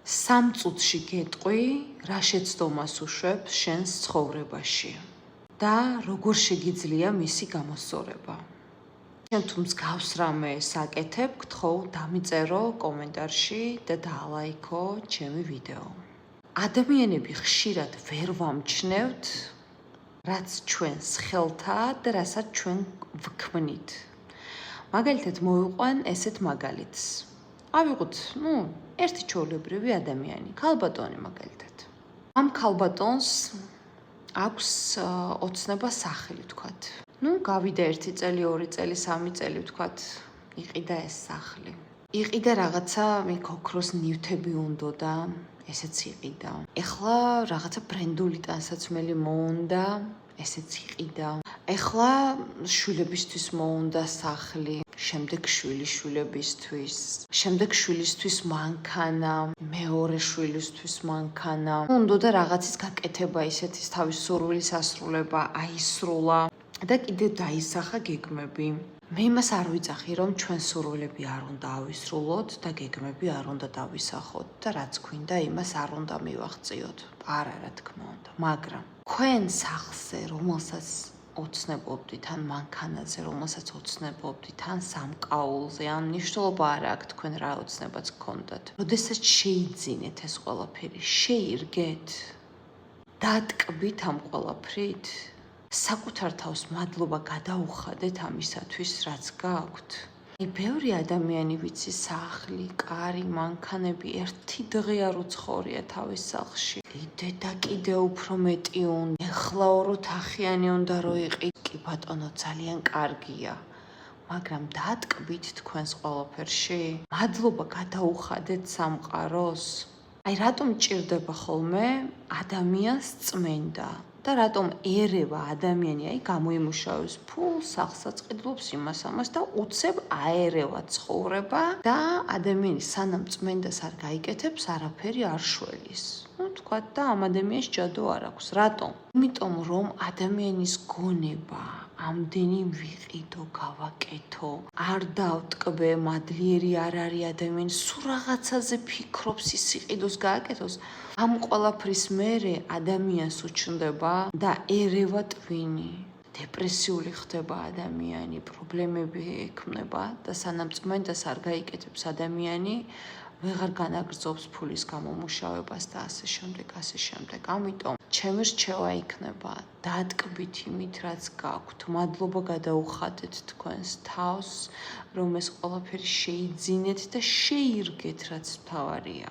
3 წუთში გეტყვი, რა შეცდომას უშვებს შენს ცხოვრებაში და როგორ შეგიძლია მისი გამოსწორება. შენ თუ მსგავს რამე საკეთებ, გთხოვ დამიწერო კომენტარში და დაალაიქო ჩემი ვიდეო. ადამიანები ხშირად ვერ ვამჩნევთ, რაც ჩვენს ხელთაა და რასაც ჩვენ ვქმნით. მაგალითად მოვიყვან ესეთ მაგალითს. ავიღოთ, ერთი ჩვეულებრივი ადამიანი, ქალბატონი მაგალითად. ამ ქალბატონს აქვს ოცნება სახელი ვთქვათ. გავიდა 1 წელი, 2 წელი, 3 წელი ვთქვათ, იყიდა ეს სახლი. იყიდა რაღაცა ოქროს ნივთები უნდოდა, ესეც იყიდა. ეხლა რაღაცა ბრენდული ტანსაცმელი მოუნდა, ესეც იყიდა. ეხლა შვილებისთვის მოუნდა სახლი, შემდეგ შვილიშვილებისთვის, შემდეგ შვილისთვის მანქანა, მეორე შვილისთვის მანქანა. უნდოდა რაღაცის გაკეთება, ისეთი თავის სურვილის ასრულება, აისრულა და კიდევ დაისახა გეგმები. მე იმას არ ვიძახი, რომ ჩვენ სურვილები არ უნდა ავისრულოთ და გეგმები არ უნდა დავისახოთ და რაც გვინდა იმას არ უნდა მივაღწიოთ. არა, რა თქმა უნდა, მაგრამ თქვენ სახლზე, რომელსაც ოცნებობდით, ან მანქანაზე, რომელსაც ოცნებობდით, ან სამკაულზე, ან მნიშვნელობა არ აქვს თქვენ რა ოცნებაც გქონდათ. როდესაც შეიძინეთ ეს ყველაფერი, შეირგეთ, დატკბით ამ ყველაფრით, საკუთარ თავს მადლობა გადაუხადეთ ამისათვის, რაც გაქვთ. ბევრი ადამიანი ვიცი, სახლი, კარი, მანქანები ერთი დღე არ უცხოვრია თავის სახლში. კიდე და კიდე უფრო მეტი უნდა. ეხლა ოროთახიანი უნდა რო იყიდო. კი ბატონო, ძალიან კარგია. მაგრამ დატკბით თქვენს ყველაფერში. მადლობა გადაუხადეთ სამყაროს. რატომ ჭირდება ხოლმე ადამიანს წმენდა? და რატომ ერევა ადამიანი, გამოიმუშავებს ფულს, სახლსაც ყიდულობს იმას ამას და უცებ აერევა ცხოვრება და ადამიანი სანამ წმენდას არ გაიკეთებს, არაფერი არ შველის. თქვათ და ამ ადამიანს ჯადო არ აქვს. რატომ? იმიტომ რომ ადამიანის გონება ამდენი ვიყიდო, გავაკეთო, არ დავტკბე, მადლიერი არ არის ადამიანი, სულ რაღაცაზე ფიქრობს, ის იყიდოს, გააკეთოს. ამ ყველაფრის მერე ადამიანს უჩნდება და ერევა ტვინი. დეპრესიული ხდება ადამიანი, პრობლემები ექმნება და სანამ წმენდას არ გაიკეთებს ადამიანი, ვეღარ განაგრძობს ფულის გამომუშავებას და ასე შემდეგ, ასე შემდეგ. ამიტომ ჩემი რჩევა იქნება, დატკბით იმით, რაც გაქვთ. მადლობა გადაუხადეთ თქვენს თავს, რომ ეს ყველაფერი შეიძინეთ და შეირგეთ, რაც მთავარია.